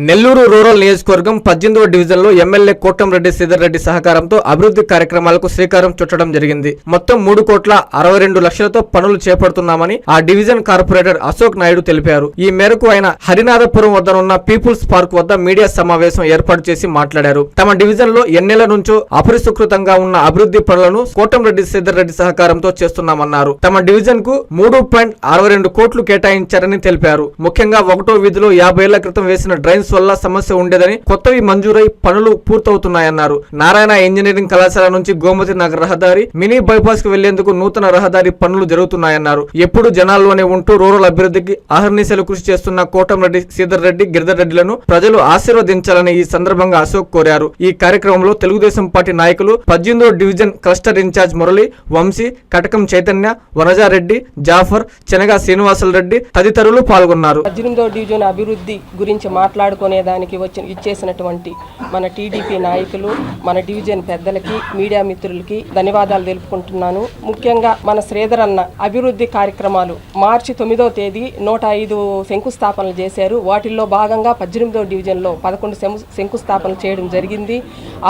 Nellore rural నియోజకవర్గం 18వ డివిజన్లో MLA Kotamreddy Sridhar Reddy సహకారంతో అభివృద్ధి కార్యక్రమాలకు శ్రీకారం చుట్టడం జరిగింది. మొత్తం 3,62 లక్షలతో పనులు చేపడుతున్నామని ఆ డివిజన్ కార్పొరేటర్ అశోక్ నాయుడు తెలిపారు. ఈ మేరకు ఆయన హరినాథపురం వద్దనున్న పీపుల్స్ పార్క్ వద్ద మీడియా సమావేశం ఏర్పాటు చేసి మాట్లాడారు. తమ డివిజన్ లో ఎన్నేళ్ల నుంచో అపరిష్కృతంగా ఉన్న అభివృద్ధి పనులను కోటంరెడ్డి శ్రీధర్ రెడ్డి సహకారంతో చేస్తున్నామన్నారు. తమ డివిజన్ కు 3.62 కోట్లు కేటాయించారని తెలిపారు. ముఖ్యంగా 1వ వీధిలో 50 ఏళ్ల క్రితం వేసిన డ్రైన్స్ వల్ల సమస్య ఉండేదని కొత్తవి మంజూరై పనులు పూర్తవుతున్నాయన్నారు. నారాయణ ఇంజనీరింగ్ కళాశాల నుంచి గోమతి నగర్ రహదారి, మినీ బైపాస్ కు వెళ్లేందుకు నూతన రహదారి పనులు జరుగుతున్నాయన్నారు. ఎప్పుడు జనాల్లోనే ఉంటూ రూరల్ అభివృద్ధికి అహర్నిశలు కృషి చేస్తున్న కోటంరెడ్డి శ్రీధర్ రెడ్డి, గిరిధర్ రెడ్డిలను ప్రజలు ఆశీర్వదించాలని ఈ సందర్భంగా అశోక్ కోరారు. ఈ కార్యక్రమంలో తెలుగుదేశం పార్టీ నాయకులు 18వ division cluster incharge Murali, Vamsi, Katakam Chaitanya, Vanaja Reddy, Jafar, Chenaga Srinivasulu Reddy తదితరులు పాల్గొన్నారు. 18వ డివిజన్ అభివృద్ధి గురించి మాట్లాడుకునేదానికి ఇచ్చేసినటువంటి మన టీడీపీ నాయకులు, మన డివిజన్ పెద్దలకి, మీడియా మిత్రులకి ధన్యవాదాలు తెలుపుకుంటున్నాను. ముఖ్యంగా మన శ్రీధర్ అన్న అభివృద్ధి కార్యక్రమాలు మార్చి 9వ తేదీ 105 శంకుస్థాపనలు చేశారు. వాటిల్లో భాగంగా 18వ డివిజన్లో 11 శంకుస్థాపనలు చేయడం జరిగింది.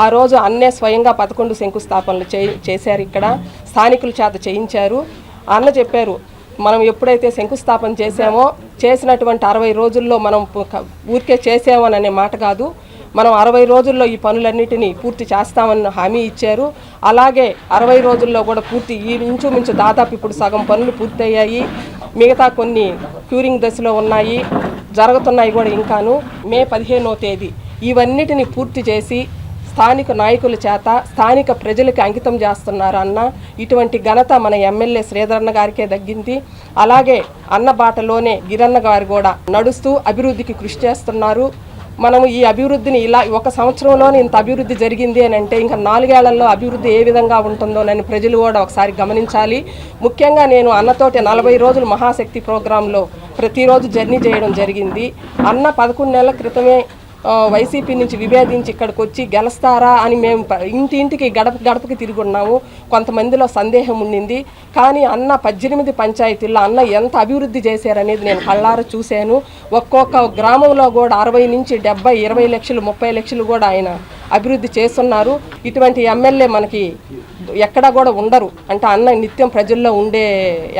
ఆ రోజు అన్నే స్వయంగా 11 శంకుస్థాపనలు చేశారు. ఇక్కడ స్థానికుల చేత చేయించారు. అన్న చెప్పారు, మనం ఎప్పుడైతే శంకుస్థాపన చేసామో చేసినటువంటి 60 రోజుల్లో మనం ఊరికే చేసామనే మాట కాదు, మనం 60 రోజుల్లో ఈ పనులన్నిటినీ పూర్తి చేస్తామని హామీ ఇచ్చారు. అలాగే 60 రోజుల్లో కూడా పూర్తి ఈ ఇంచుమించు దాదాపు ఇప్పుడు సగం పనులు పూర్తయ్యాయి. మిగతా కొన్ని క్యూరింగ్ దశలో ఉన్నాయి, జరుగుతున్నాయి కూడా. ఇంకాను మే 15వ తేదీ ఇవన్నిటిని పూర్తి చేసి స్థానిక నాయకుల చేత స్థానిక ప్రజలకు అంకితం చేస్తున్నారు అన్న. ఇటువంటి ఘనత మన ఎమ్మెల్యే శ్రీధరన్న గారికే దక్కింది. అలాగే అన్న బాటలోనే గిరన్న గారు కూడా నడుస్తూ అభివృద్ధికి కృషి చేస్తున్నారు. మనము ఈ అభివృద్ధిని ఇలా 1 సంవత్సరంలోనే ఇంత అభివృద్ధి జరిగింది అని అంటే ఇంకా 4 ఏళ్లలో అభివృద్ధి ఏ విధంగా ఉంటుందోనని ప్రజలు కూడా ఒకసారి గమనించాలి. ముఖ్యంగా నేను అన్నతోటి 40 రోజులు మహాశక్తి ప్రోగ్రాంలో ప్రతిరోజు జర్నీ చేయడం జరిగింది. అన్న 11 నెలల క్రితమే వైసీపీ నుంచి విభేదించి ఇక్కడికి వచ్చి గెలుస్తారా అని మేము ఇంటింటికి గడపకి తిరిగి ఉన్నాము. కొంతమందిలో సందేహం ఉండింది. కానీ అన్న 18 పంచాయతీల్లో అన్న ఎంత అభివృద్ధి చేశారనేది నేను కళ్ళారా చూశాను. ఒక్కొక్క గ్రామంలో కూడా 60 నుంచి 70, 20 లక్షలు, 30 లక్షలు కూడా ఆయన అభివృద్ధి చేస్తున్నారు. ఇటువంటి ఎమ్మెల్యే మనకి ఎక్కడా కూడా ఉండరు. అంటే అన్న నిత్యం ప్రజల్లో ఉండే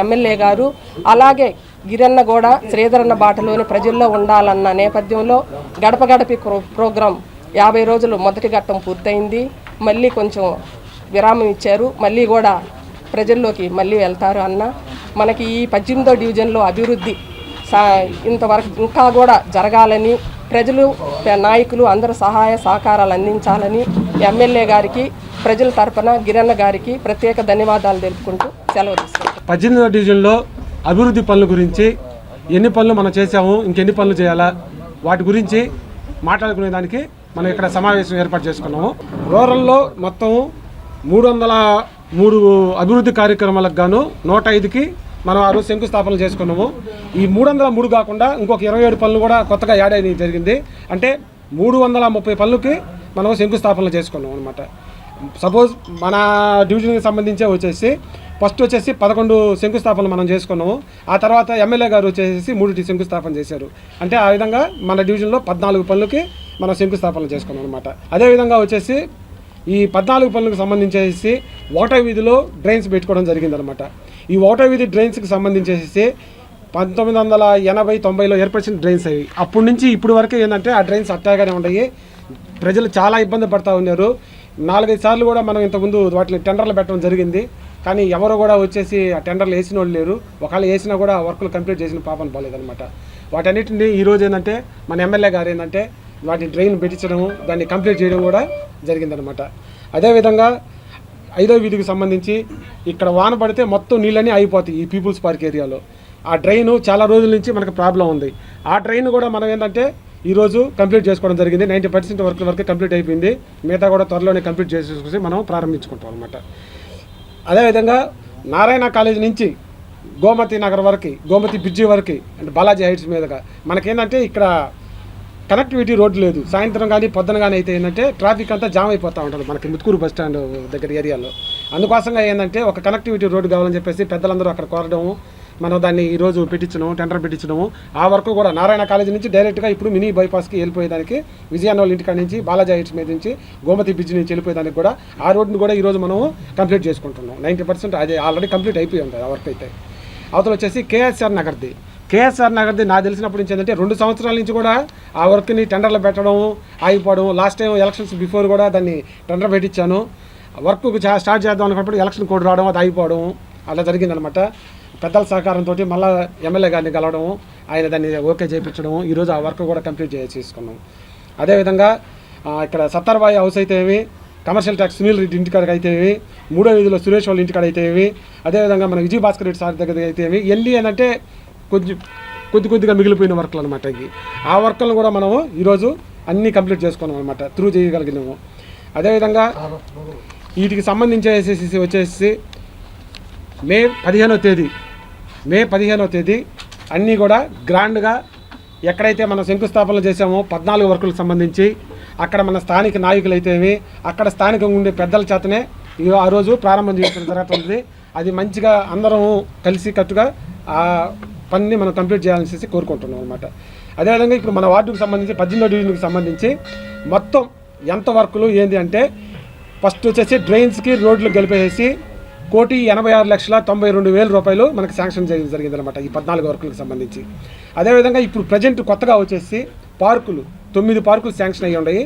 ఎమ్మెల్యే గారు. అలాగే గిరన్న కూడా శ్రీధరన్న బాటలోని ప్రజల్లో ఉండాలన్న నేపథ్యంలో గడప గడపి ప్రోగ్రాం 50 రోజులు మొదటి ఘట్టం పూర్తయింది. మళ్ళీ కొంచెం విరామం ఇచ్చారు. మళ్ళీ కూడా ప్రజల్లోకి మళ్ళీ వెళ్తారు అన్న. మనకి ఈ 18వ డివిజన్లో అభివృద్ధి ఇంతవరకు ఇంకా కూడా జరగాలని ప్రజలు, నాయకులు అందరూ సహాయ సహకారాలు అందించాలని ఎమ్మెల్యే గారికి ప్రజల తరపున గిరన్న గారికి ప్రత్యేక ధన్యవాదాలు తెలుపుకుంటూ సెలవు తీసుకుంటాం. 18వ డివిజన్లో అభివృద్ధి పనుల గురించి ఎన్ని పనులు మనం చేసాము, ఇంకెన్ని పనులు చేయాలా, వాటి గురించి మాట్లాడుకునేదానికి మనం ఇక్కడ సమావేశం ఏర్పాటు చేసుకున్నాము. రూరల్లో మొత్తం 303 అభివృద్ధి కార్యక్రమాలకు గాను 105కి మనం ఆ రోజు శంకుస్థాపనలు చేసుకున్నాము. ఈ 303 కాకుండా ఇంకొక 27 పనులు కూడా కొత్తగా యాడ్ అయ్యి జరిగింది. అంటే 330 పనులకి మనం శంకుస్థాపనలు చేసుకున్నాం అనమాట. సపోజ్ మన డివిజన్కి సంబంధించే వచ్చేసి ఫస్ట్ వచ్చేసి 11 శంకుస్థాపనలు మనం చేసుకున్నాము. ఆ తర్వాత ఎమ్మెల్యే గారు వచ్చేసి 3 శంకుస్థాపన చేశారు. అంటే ఆ విధంగా మన డివిజన్లో 14 పనులకి మనం శంకుస్థాపనలు చేసుకున్నాం అనమాట. అదేవిధంగా వచ్చేసి ఈ 14 పనులకు సంబంధించేసి 1వ వీధిలో డ్రైన్స్ పెట్టుకోవడం జరిగిందనమాట. ఈ 1వ వీధి డ్రైన్స్కి సంబంధించేసి 1980-90లో ఏర్పరిచిన డ్రైన్స్ అవి. అప్పటి నుంచి ఇప్పుడు వరకు ఏంటంటే ఆ డ్రైన్స్ అట్టాగానే ఉన్నాయి. ప్రజలు చాలా ఇబ్బంది పడుతూ ఉన్నారు. 4-5 సార్లు కూడా మనం ఇంతకుముందు వాటిని టెండర్లు పెట్టడం జరిగింది. కానీ ఎవరు కూడా వచ్చేసి ఆ టెండర్లు వేసిన వాళ్ళు లేరు. ఒకవేళ వేసినా కూడా వర్కులు కంప్లీట్ చేసిన పాపన పోలేదనమాట. వాటన్నిటిని ఈరోజు ఏంటంటే మన ఎమ్మెల్యే గారు ఏంటంటే వాటి డ్రైన్ పెట్టించడము, దాన్ని కంప్లీట్ చేయడం కూడా జరిగిందనమాట. అదేవిధంగా 5వ వీధికి సంబంధించి ఇక్కడ వాన పడితే మొత్తం నీళ్ళన్నీ అయిపోతాయి ఈ పీపుల్స్ పార్క్ ఏరియాలో. ఆ డ్రైను చాలా రోజుల నుంచి మనకు ప్రాబ్లం ఉంది. ఆ డ్రైన్ కూడా మనం ఏంటంటే ఈరోజు కంప్లీట్ చేసుకోవడం జరిగింది. 90% వరకు కంప్లీట్ అయిపోయింది. మిగతా కూడా త్వరలోనే కంప్లీట్ చేసేసి మనం ప్రారంభించుకుంటాం అనమాట. అదేవిధంగా నారాయణ కాలేజీ నుంచి గోమతి నగర్ వరకు, గోమతి బ్రిడ్జి వరకు, అంటే బాలాజీ హైట్స్ మీదుగా మనకేంటంటే ఇక్కడ కనెక్టివిటీ రోడ్డు లేదు. సాయంత్రం కానీ పొద్దున కానీ అయితే ఏంటంటే ట్రాఫిక్ అంతా జామ్ అయిపోతూ ఉంటుంది మనకి ముత్కూరు బస్ స్టాండ్ దగ్గర ఏరియాలో. అందుకోసంగా ఏంటంటే ఒక కనెక్టివిటీ రోడ్డు కావాలని చెప్పేసి పెద్దలందరూ అక్కడ కోరడము, మనం దాన్ని ఈరోజు పెట్టించడం, టెండర్ పెట్టించడము. ఆ వర్క్ కూడా నారాయణ కాలేజీ నుంచి డైరెక్ట్గా ఇప్పుడు మినీ బైపాస్కి వెళ్ళిపోయేదానికి, విజయాన్న వాళ్ళ ఇంటికాడ నుంచి బాలాజీ హైట్స్ మీద నుంచి గోమతి బ్రిడ్జ్ నుంచి వెళ్ళిపోయేదానికి కూడా ఆ రోడ్డుని కూడా ఈరోజు మనం కంప్లీట్ చేసుకుంటున్నాం. 90% అది ఆల్రెడీ కంప్లీట్ అయిపోయి ఉంది ఆ వర్క్ అయితే. అవతల వచ్చేసి కేఎస్ఆర్ నగర్ది నాకు తెలిసినప్పటి నుంచి ఏంటంటే 2 సంవత్సరాల నుంచి కూడా ఆ వర్క్ని టెండర్లు పెట్టడం ఆగిపోవడం. లాస్ట్ టైం ఎలక్షన్స్ బిఫోర్ కూడా దాన్ని టెండర్ పెట్టించాను. వర్క్ స్టార్ట్ చేద్దాం అనుకున్నప్పుడు ఎలక్షన్ కోడ్ రావడం, అది ఆగిపోవడం అలా జరిగిందనమాట. పెద్దల సహకారంతో మళ్ళీ ఎమ్మెల్యే గారిని కలవడం, ఆయన దాన్ని ఓకే చేయించడం, ఈరోజు ఆ వర్క్ కూడా కంప్లీట్ చేసుకున్నాం. అదేవిధంగా ఇక్కడ సత్తర్బాయి హౌస్ అయితే ఏమి, కమర్షియల్ ట్యాక్స్ సునీల్ రెడ్డి ఇంటికాడకి అయితే ఏమి, 3వ వీధిలో సురేష్ వాళ్ళ ఇంటికాడ అయితే ఏమి, అదేవిధంగా మన విజయ్ భాస్కర్ రెడ్డి సార్ దగ్గర అయితే ఏమి, ఎల్లి ఏంటంటే కొద్దిగా మిగిలిపోయిన వర్క్లు అనమాట. ఆ వర్క్లను కూడా మనము ఈరోజు అన్నీ కంప్లీట్ చేసుకున్నాం అనమాట, త్రూ చేయగలిగినాము. అదేవిధంగా వీటికి సంబంధించి వచ్చేసి మే 15వ తేదీ అన్నీ కూడా గ్రాండ్గా ఎక్కడైతే మనం శంకుస్థాపనలు చేసామో 14 వర్కులకు సంబంధించి అక్కడ మన స్థానిక నాయకులు అయితేవి, అక్కడ స్థానికంగా ఉండే పెద్దల చేతనే ఆ రోజు ప్రారంభం చేయడం జరుగుతుంది. అది మంచిగా అందరం కలిసి కట్టుగా ఆ పనిని మనం కంప్లీట్ చేయాలని కోరుకుంటున్నాం అనమాట. అదేవిధంగా ఇప్పుడు మన వార్డుకు సంబంధించి 18వ డివిజన్కి సంబంధించి మొత్తం ఎంత వర్కులు ఏంటి అంటే, ఫస్ట్ వచ్చేసి డ్రైన్స్కి రోడ్లు గెలిపేసి 1,86,92,000 రూపాయలు మనకు శాంక్షన్ చేయడం జరిగిందనమాట ఈ 14 వర్కులకు సంబంధించి. అదేవిధంగా ఇప్పుడు ప్రజెంట్ కొత్తగా వచ్చేసి పార్కులు 9 పార్కులు శాంక్షన్ అయ్యి ఉన్నాయి.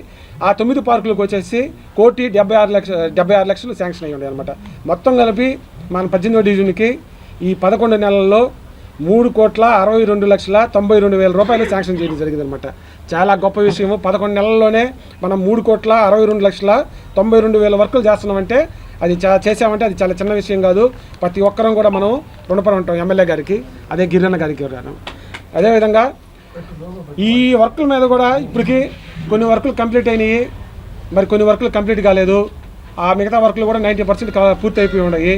ఆ 9 పార్కులకు వచ్చేసి 1,76,00,000 శాంక్షన్ అయ్యి ఉన్నాయి అనమాట. మొత్తం కలిపి మన 18వ డివిజన్కి ఈ 11 నెలల్లో 3,62,92,000 రూపాయలు శాంక్షన్ చేయడం జరిగిందనమాట. చాలా గొప్ప విషయము. 11 నెలల్లోనే మనం 3,62,92,000 వర్కులు చేస్తున్నామంటే, అది చేసామంటే అది చాలా చిన్న విషయం కాదు. ప్రతి ఒక్కరం కూడా మనం రుణపడి ఉంటాం ఎమ్మెల్యే గారికి, అదే గిరిజన గారికి. అదేవిధంగా ఈ వర్కుల మీద కూడా ఇప్పటికీ కొన్ని వర్కులు కంప్లీట్ అయినాయి, మరి కొన్ని వర్కులు కంప్లీట్ కాలేదు. ఆ మిగతా వర్కులు కూడా 90% పూర్తి అయిపోయి ఉన్నాయి.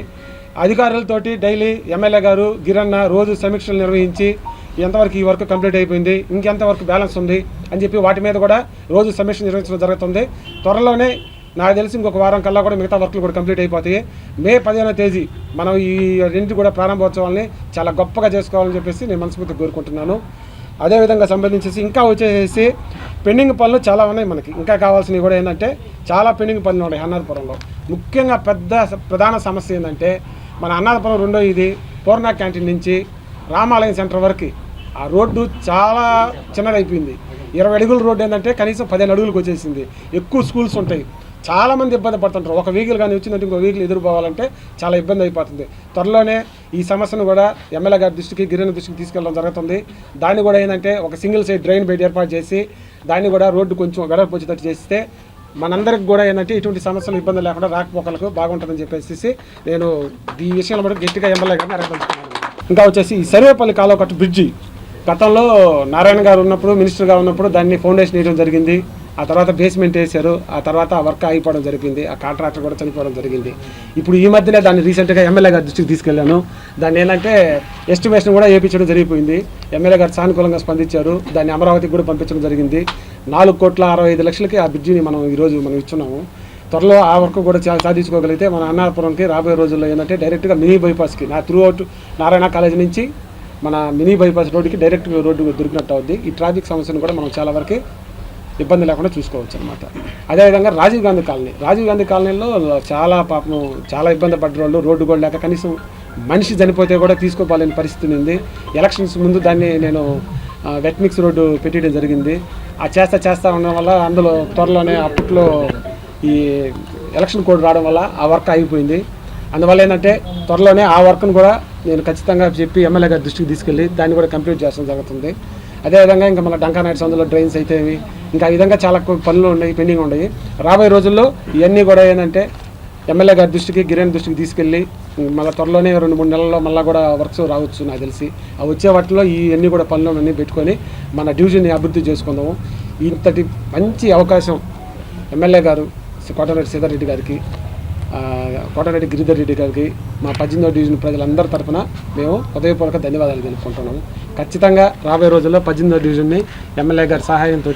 అధికారులతోటి డైలీ ఎమ్మెల్యే గారు గిరన్న రోజు సమీక్షలు నిర్వహించి ఎంతవరకు ఈ వర్క్ కంప్లీట్ అయిపోయింది, ఇంకెంత వర్క్ బ్యాలెన్స్ ఉంది అని చెప్పి వాటి మీద కూడా రోజు సమీక్ష నిర్వహించడం జరుగుతుంది. త్వరలోనే నాకు తెలిసి ఇంకొక వారం కల్లా కూడా మిగతా వర్క్లు కూడా కంప్లీట్ అయిపోతాయి. మే 15వ తేదీ మనం ఈ రెండింటి కూడా ప్రారంభోత్సవాలని చాలా గొప్పగా చేసుకోవాలని చెప్పేసి నేను మనస్ఫూర్తిగా కోరుకుంటున్నాను. అదేవిధంగా సంబంధించేసి ఇంకా వచ్చేసి పెండింగ్ పనులు చాలా ఉన్నాయి మనకి. ఇంకా కావాల్సినవి కూడా ఏంటంటే చాలా పెండింగ్ పనులు ఉన్నాయి అన్నారపురంలో. ముఖ్యంగా ప్రధాన సమస్య ఏంటంటే, మన అన్నారపురం 2వ వీధి పూర్ణ క్యాంటీన్ నుంచి రామాలయం సెంటర్ వరకు ఆ రోడ్డు చాలా చిన్నదైపోయింది. 20 అడుగుల రోడ్డు ఏంటంటే కనీసం 15 అడుగులకు వచ్చేసింది. ఎక్కువ స్కూల్స్ ఉంటాయి, చాలామంది ఇబ్బంది పడుతుంటారు. ఒక వెహికల్ కానీ వచ్చిందంటే ఇంకో వెహికల్ ఎదురుపోవాలంటే చాలా ఇబ్బంది అయిపోతుంది. త్వరలోనే ఈ సమస్యను కూడా ఎమ్మెల్యే గారి దృష్టికి, గిరిజన దృష్టికి తీసుకెళ్ళడం జరుగుతుంది. దాన్ని కూడా ఏంటంటే ఒక సింగిల్ సైడ్ డ్రైన్ బెడ్ ఏర్పాటు చేసి దాన్ని కూడా రోడ్డు కొంచెం వెడల్పు వచ్చేటట్టు చేస్తే మనందరికి కూడా ఏంటంటే ఇటువంటి సమస్యలు ఇబ్బంది లేకుండా రాకపోకలకు బాగుంటుందని చెప్పేసి నేను ఈ విషయంలో కూడా గట్టిగా ఎమ్మెల్యే గారిని అడగదలుచుకున్నాను. ఇంకా వచ్చేసి ఈ సర్వేపల్లి కాలువకట్టు బ్రిడ్జి గతంలో నారాయణ గారు ఉన్నప్పుడు, మినిస్టర్గా ఉన్నప్పుడు దాన్ని ఫౌండేషన్ వేయడం జరిగింది. ఆ తర్వాత బేస్మెంట్ వేశారు. ఆ తర్వాత ఆ వర్క్ ఆగిపోవడం జరిగింది. ఆ కాంట్రాక్టర్ కూడా చనిపోవడం జరిగింది. ఇప్పుడు ఈ మధ్యనే దాన్ని రీసెంట్గా ఎమ్మెల్యే గారి దృష్టికి తీసుకెళ్ళాను. దాన్ని ఏంటంటే ఎస్టిమేషన్ కూడా వేయించడం జరిగిపోయింది. ఎమ్మెల్యే గారు సానుకూలంగా స్పందించారు. దాన్ని అమరావతికి కూడా పంపించడం జరిగింది. 4,65,00,000కి ఆ బ్రిడ్జిని మనం ఈరోజు ఇస్తున్నాము. త్వరలో ఆ వర్క్ కూడా సాధించుకోగలిగితే మన అన్నారపురంకి రాబోయే రోజుల్లో ఏంటంటే డైరెక్ట్గా మినీ బైపాస్కి త్రూ అవుట్ నారాయణ కాలేజీ నుంచి మన మినీ బైపాస్ రోడ్డుకి డైరెక్ట్ రోడ్డు దొరికినట్టు అవుద్ది. ఈ ట్రాఫిక్ సమస్యను కూడా మనం చాలా వరకు ఇబ్బంది లేకుండా చూసుకోవచ్చు అనమాట. అదేవిధంగా రాజీవ్ గాంధీ కాలనీలో చాలా ఇబ్బంది పడ్డ వాళ్ళు, రోడ్డు కూడా లేక కనీసం మనిషి చనిపోతే కూడా తీసుకోపోలేని పరిస్థితి ఉంది. ఎలక్షన్స్ ముందు దాన్ని నేను వెట్ మిక్స్ రోడ్డు పెట్టడం జరిగింది. ఆ చేస్తా ఉండడం వల్ల అందులో త్వరలోనే అప్పట్లో ఈ ఎలక్షన్ కోడ్ రావడం వల్ల ఆ వర్క్ ఆగిపోయింది. అందువల్ల ఏంటంటే త్వరలోనే ఆ వర్క్ను కూడా నేను ఖచ్చితంగా చెప్పి ఎమ్మెల్యే గారి దృష్టికి తీసుకెళ్ళి దాన్ని కూడా కంప్లీట్ చేయడం జరుగుతుంది. అదేవిధంగా ఇంకా మన డంకానాయుడు సందులో డ్రైన్స్ అయితే ఇంకా ఈ విధంగా చాలా పనులు ఉన్నాయి, పెండింగ్ ఉన్నాయి. రాబోయే రోజుల్లో ఇవన్నీ కూడా ఏంటంటే ఎమ్మెల్యే గారి దృష్టికి, గిరిజన దృష్టికి తీసుకెళ్ళి మళ్ళీ త్వరలోనే 2-3 నెలల్లో మళ్ళీ కూడా వర్క్స్ రావచ్చు నాకు తెలిసి. ఆ వచ్చే వాటిలో ఇవన్నీ కూడా పనులు అన్నీ పెట్టుకొని మన డివిజన్ని అభివృద్ధి చేసుకుందాము. ఇంతటి మంచి అవకాశం ఎమ్మెల్యే గారు కోటరెడ్డి సీతారెడ్డి గారికి, కోటరెడ్డి గిరిధర్ రెడ్డి గారికి, మా 18వ డివిజన్ ప్రజలందరి తరఫున మేము హృదయపూర్వక ధన్యవాదాలు తెలుపుకుంటున్నాము. ఖచ్చితంగా రాబోయే రోజుల్లో 18వ డివిజన్ని ఎమ్మెల్యే గారి సహాయంతో,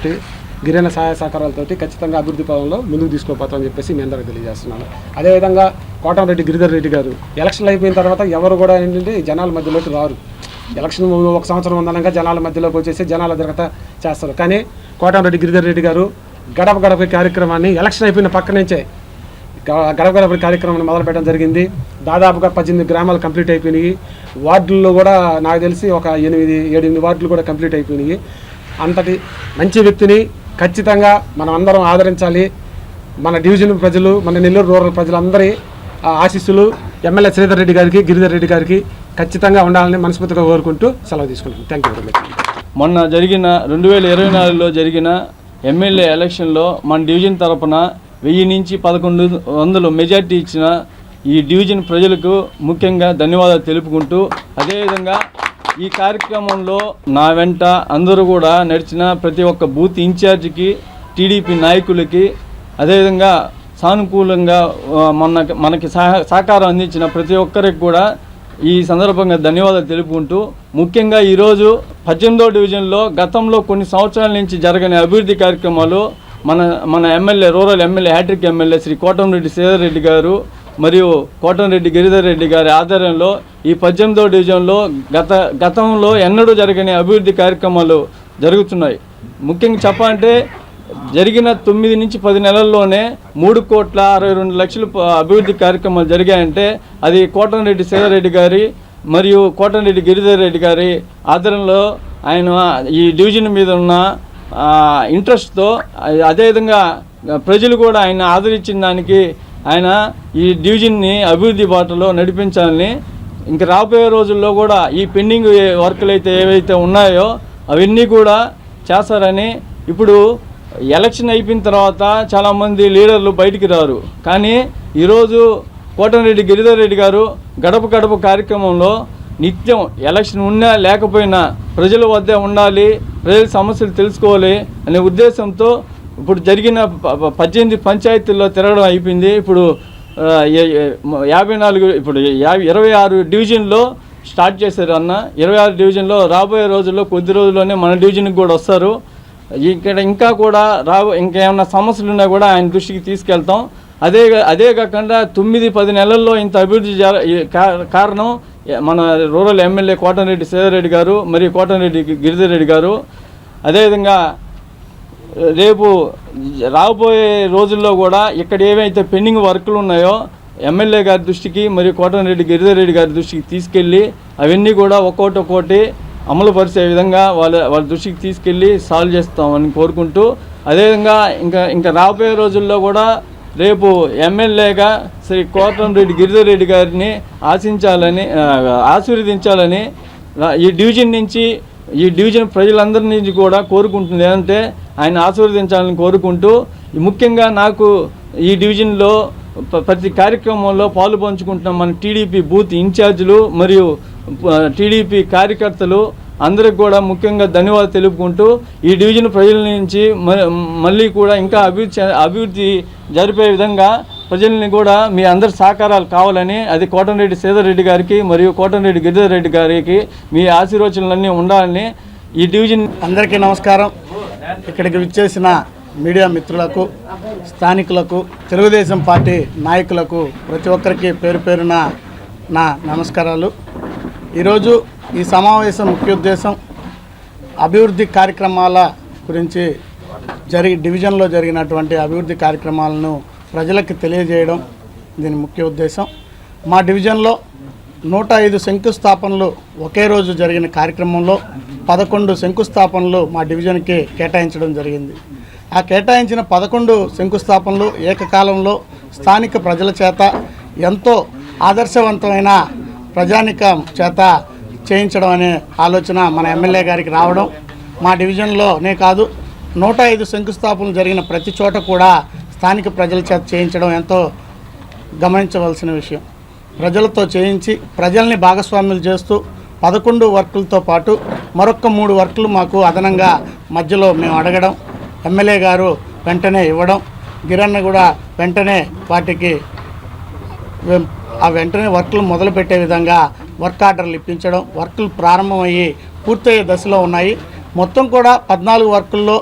గిరిజన సహాయ సహకారాలతో ఖచ్చితంగా అభివృద్ధి పదంలో ముందుకు తీసుకుపోతామని చెప్పేసి మీ అందరికీ తెలియజేస్తున్నాను. అదేవిధంగా కోటంరెడ్డి గిరిధర్ రెడ్డి గారు ఎలక్షన్లు అయిపోయిన తర్వాత ఎవరు కూడా ఏంటంటే జనాల మధ్యలోకి రారు. ఎలక్షన్ ఒక సంవత్సరం ఉందనగా జనాల మధ్యలోకి వచ్చేసి జనాల తిరగత చేస్తారు. కానీ కోటంరెడ్డి గిరిధర్ రెడ్డి గారు గడప గడప కార్యక్రమాన్ని ఎలక్షన్ అయిపోయిన పక్క నుంచే గడప గడప కార్యక్రమాన్ని మొదలుపెట్టడం జరిగింది. దాదాపుగా 18 గ్రామాలు కంప్లీట్ అయిపోయినాయి. వార్డుల్లో కూడా నాకు తెలిసి ఒక 7 వార్డులు కూడా కంప్లీట్ అయిపోయినాయి. అంతటి మంచి వ్యక్తిని ఖచ్చితంగా మనం అందరం ఆదరించాలి. మన డివిజన్ ప్రజలు, మన నెల్లూరు రూరల్ ప్రజలందరి ఆశీస్సులు ఎమ్మెల్యే శ్రీధర్ రెడ్డి గారికి, గిరిధర్ రెడ్డి గారికి ఖచ్చితంగా ఉండాలని మనస్ఫూర్తిగా కోరుకుంటూ సెలవు తీసుకుంటాను. Thank you very much. మొన్న జరిగిన 2024లో జరిగిన ఎమ్మెల్యే ఎలక్షన్లో మన డివిజన్ తరపున 1000 నుంచి 1100 మెజార్టీ ఇచ్చిన ఈ డివిజన్ ప్రజలకు ముఖ్యంగా ధన్యవాదాలు తెలుపుకుంటూ, అదేవిధంగా ఈ కార్యక్రమంలో నా వెంట అందరూ కూడా నడిచిన ప్రతి ఒక్క బూత్ ఇన్ఛార్జికి, టీడీపీ నాయకులకి, అదేవిధంగా సానుకూలంగా మనకి సహకారం అందించిన ప్రతి ఒక్కరికి కూడా ఈ సందర్భంగా ధన్యవాదాలు తెలుపుకుంటూ, ముఖ్యంగా ఈరోజు 18వ డివిజన్లో గతంలో కొన్ని సంవత్సరాల నుంచి జరగని అభివృద్ధి కార్యక్రమాలు మన MLA, rural MLA, hattrick MLA Shri Kotamreddy Sridhar Reddy గారు మరియు కోటంరెడ్డి గిరిధర్ రెడ్డి గారి ఆధ్వర్యంలో ఈ 18వ డివిజన్లో గతంలో ఎన్నడూ జరగని అభివృద్ధి కార్యక్రమాలు జరుగుతున్నాయి. ముఖ్యంగా చెప్పాలంటే జరిగిన 9 నుంచి 10 నెలల్లోనే 3,62,00,000 అభివృద్ధి కార్యక్రమాలు జరిగాయంటే అది కోటంరెడ్డి శ్రీధర్ రెడ్డి గారి మరియు కోటంరెడ్డి గిరిధర్ రెడ్డి గారి ఆధ్వర్యంలో ఆయన ఈ డివిజన్ మీద ఉన్న ఇంట్రెస్ట్తో, అదేవిధంగా ప్రజలు కూడా ఆయన ఆదరించిన దానికి ఆయన ఈ డివిజన్ని అభివృద్ధి బాటలో నడిపించాలని, ఇంక రాబోయే రోజుల్లో కూడా ఈ పెండింగ్ వర్కులు అయితే ఏవైతే ఉన్నాయో అవన్నీ కూడా చేస్తారని. ఇప్పుడు ఎలక్షన్ అయిపోయిన తర్వాత చాలామంది లీడర్లు బయటికి రారు, కానీ ఈరోజు కోటంరెడ్డి గిరిధర్ రెడ్డి గారు గడప గడప కార్యక్రమంలో నిత్యం ఎలక్షన్ ఉన్నా లేకపోయినా ప్రజల వద్దే ఉండాలి, ప్రజల సమస్యలు తెలుసుకోవాలి అనే ఉద్దేశంతో ఇప్పుడు జరిగిన 18 పంచాయతీల్లో తిరగడం అయిపోయింది. ఇప్పుడు 54 ఇప్పుడు 26 డివిజన్లో స్టార్ట్ చేశారు అన్న. 26 డివిజన్లో రాబోయే రోజుల్లో కొద్ది రోజుల్లోనే మన డివిజన్కి కూడా వస్తారు. ఇక్కడ ఇంకా కూడా ఇంకేమన్నా సమస్యలు ఉన్నా కూడా ఆయన దృష్టికి తీసుకెళ్తాం. అదే కాకుండా 9-10 నెలల్లో ఇంత అభివృద్ధి కారణం మన రూరల్ ఎమ్మెల్యే కోటంరెడ్డి శ్రీధర్ రెడ్డి గారు మరియు కోటంరెడ్డి గిరిధర్ రెడ్డి గారు. అదేవిధంగా రేపు రాబోయే రోజుల్లో కూడా ఇక్కడ ఏవైతే పెండింగ్ వర్కులు ఉన్నాయో ఎమ్మెల్యే గారి దృష్టికి మరియు కోటంరెడ్డి గిరిధర్ రెడ్డి గారి దృష్టికి తీసుకెళ్ళి అవన్నీ కూడా ఒక్కొక్కటి అమలు పరిచే విధంగా వాళ్ళ దృష్టికి తీసుకెళ్ళి సాల్వ్ చేస్తామని కోరుకుంటూ, అదేవిధంగా ఇంకా రాబోయే రోజుల్లో కూడా రేపు ఎమ్మెల్యేగా శ్రీ కోటంరెడ్డి గిరిధర్ రెడ్డి గారిని ఆశీర్వదించాలని ఈ డివిజన్ ప్రజలందరి నుంచి కూడా కోరుకుంటుంది. ఏంటంటే ఆయన ఆశీర్వదించాలని కోరుకుంటూ, ముఖ్యంగా నాకు ఈ డివిజన్లో ప్రతి కార్యక్రమంలో పాలు పంచుకుంటున్న మన టీడీపీ బూత్ ఇన్ఛార్జీలు మరియు టీడీపీ కార్యకర్తలు అందరికి కూడా ముఖ్యంగా ధన్యవాదాలు తెలుపుకుంటూ, ఈ డివిజన్ ప్రజల నుంచి మళ్ళీ కూడా ఇంకా అభివృద్ధి జరిపే విధంగా ప్రజల్ని కూడా మీ అందరి సహకారాలు కావాలని, అది కోటంరెడ్డి శ్రీధర్ రెడ్డి గారికి మరియు కోటంరెడ్డి గిరిధర్ రెడ్డి గారికి మీ ఆశీర్వచనలన్నీ ఉండాలని ఈ డివిజన్. అందరికీ నమస్కారం. ఇక్కడికి విచ్చేసిన మీడియా మిత్రులకు, స్థానికులకు, తెలుగుదేశం పార్టీ నాయకులకు ప్రతి ఒక్కరికి పేరు పేరున నా నమస్కారాలు. ఈరోజు ఈ సమావేశం ముఖ్య ఉద్దేశం అభివృద్ధి కార్యక్రమాల గురించి డివిజన్లో జరిగినటువంటి అభివృద్ధి కార్యక్రమాలను ప్రజలకు తెలియజేయడం దీని ముఖ్య ఉద్దేశం. మా డివిజన్లో 105 శంకుస్థాపనలు ఒకే రోజు జరిగిన కార్యక్రమంలో 11 శంకుస్థాపనలు మా డివిజన్కి కేటాయించడం జరిగింది. ఆ కేటాయించిన 11 శంకుస్థాపనలు ఏకకాలంలో స్థానిక ప్రజల చేత ఎంతో ఆదర్శవంతమైన ప్రజానికం చేత చేయించడం అనే ఆలోచన మన ఎమ్మెల్యే గారికి రావడం, మా డివిజన్లోనే కాదు 105 శంకుస్థాపనలు జరిగిన ప్రతి చోట కూడా స్థానిక ప్రజల చేత చేయించడం ఎంతో గమనించవలసిన విషయం. ప్రజలతో చేయించి ప్రజల్ని భాగస్వాములు చేస్తూ 11 వర్కులతో పాటు మరొక 3 వర్కులు మాకు అదనంగా మధ్యలో మేము అడగడం, ఎమ్మెల్యే గారు వెంటనే ఇవ్వడం, గిరన్న కూడా వెంటనే వాటికి వెంటనే వర్కులు మొదలుపెట్టే విధంగా వర్క్ ఆర్డర్లు ఇప్పించడం, వర్కులు ప్రారంభమయ్యి పూర్తయ్యే దశలో ఉన్నాయి. మొత్తం కూడా 14 వర్కుల్లో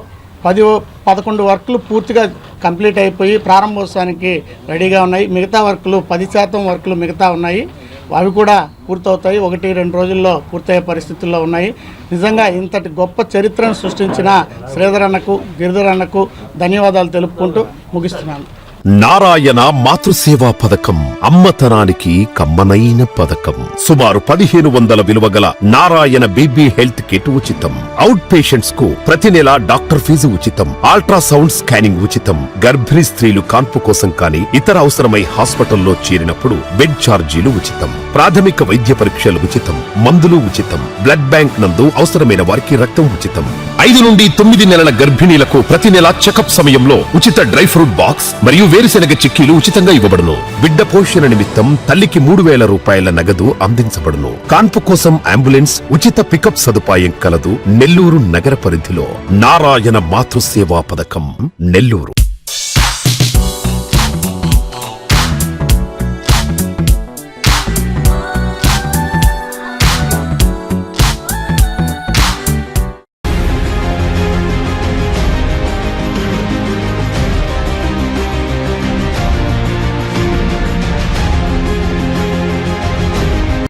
10-11 వర్కులు పూర్తిగా కంప్లీట్ అయిపోయి ప్రారంభోత్సవానికి రెడీగా ఉన్నాయి. మిగతా వర్కులు 10% వర్కులు మిగతా ఉన్నాయి. అవి కూడా పూర్తవుతాయి. 1-2 రోజుల్లో పూర్తయ్యే పరిస్థితుల్లో ఉన్నాయి. నిజంగా ఇంతటి గొప్ప చరిత్రను సృష్టించిన శ్రీధర్ అన్నకు, గిరిధర్ అన్నకు ధన్యవాదాలు తెలుపుకుంటూ ముగిస్తున్నాను. నారాయణ మాతృసేవా పథకం అమ్మతనానికి కమ్మనైన పథకం. సుమారు 1500 విలువ గల నారాయణ బేబీ హెల్త్ కిట్ ఉచితం. అవుట్ పేషెంట్స్ కు ప్రతి నెల డాక్టర్ ఫీజు ఉచితం. అల్ట్రాసౌండ్ స్కానింగ్ ఉచితం. గర్భిణీ స్త్రీలు కాన్పు కోసం కానీ ఇతర అవసరమై హాస్పిటల్లో చేరినప్పుడు బెడ్ ఛార్జీలు ఉచితం. ప్రాథమిక వైద్య పరీక్షలు ఉచితం. మందులు ఉచితం. బ్లడ్ బ్యాంక్ నందు అవసరమైన వారికి రక్తం ఉచితం. 5 నుండి 9 నెలల గర్భిణీలకు ప్రతి నెల చెకప్ సమయంలో ఉచిత డ్రై ఫ్రూట్ బాక్స్ మరియు వేరుశెనగ చిక్కీలు ఉచితంగా ఇవ్వబడును. బిడ్డ పోషణ నిమిత్తం తల్లికి 3000 రూపాయల నగదు అందించబడును. కాన్పు కోసం అంబులెన్స్ ఉచిత పికప్ సదుపాయం కలదు. నెల్లూరు నగర పరిధిలో నారాయణ మాతృసేవా పథకం, నెల్లూరు.